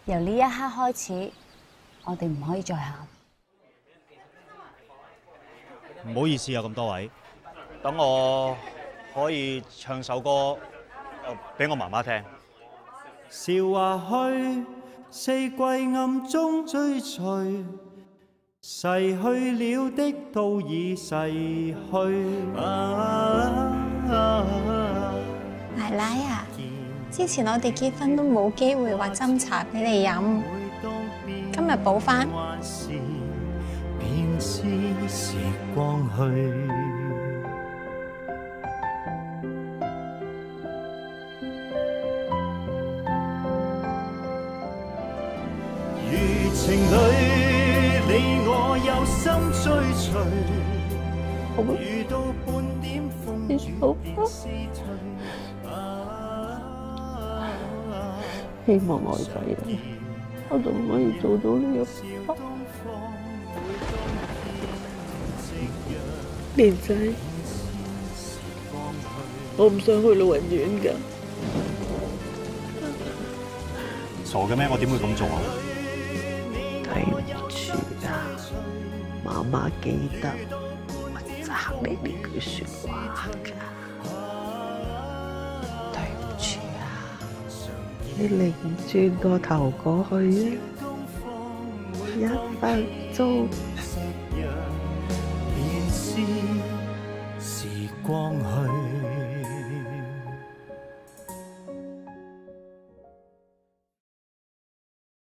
由呢一刻開始，我哋唔可以再喊。唔好意思啊，咁多位，等我可以唱首歌俾我媽媽聽。笑話去，四季暗中追隨，逝去了的都已逝去。奶奶啊，之前我哋結婚都冇機會話斟茶俾你飲，今日補翻。便是時光去。如情侶，你我有心追隨，遇到半點風雨便消退。希望我仔女，我仲可以做到呢一步。蓮仔，我唔想去老人院㗎。傻嘅咩？我點會咁做啊？對唔住啊，媽媽記得問責你呢句説話㗎。對唔住啊，你擰轉個頭過去啊，1分鐘。時光去。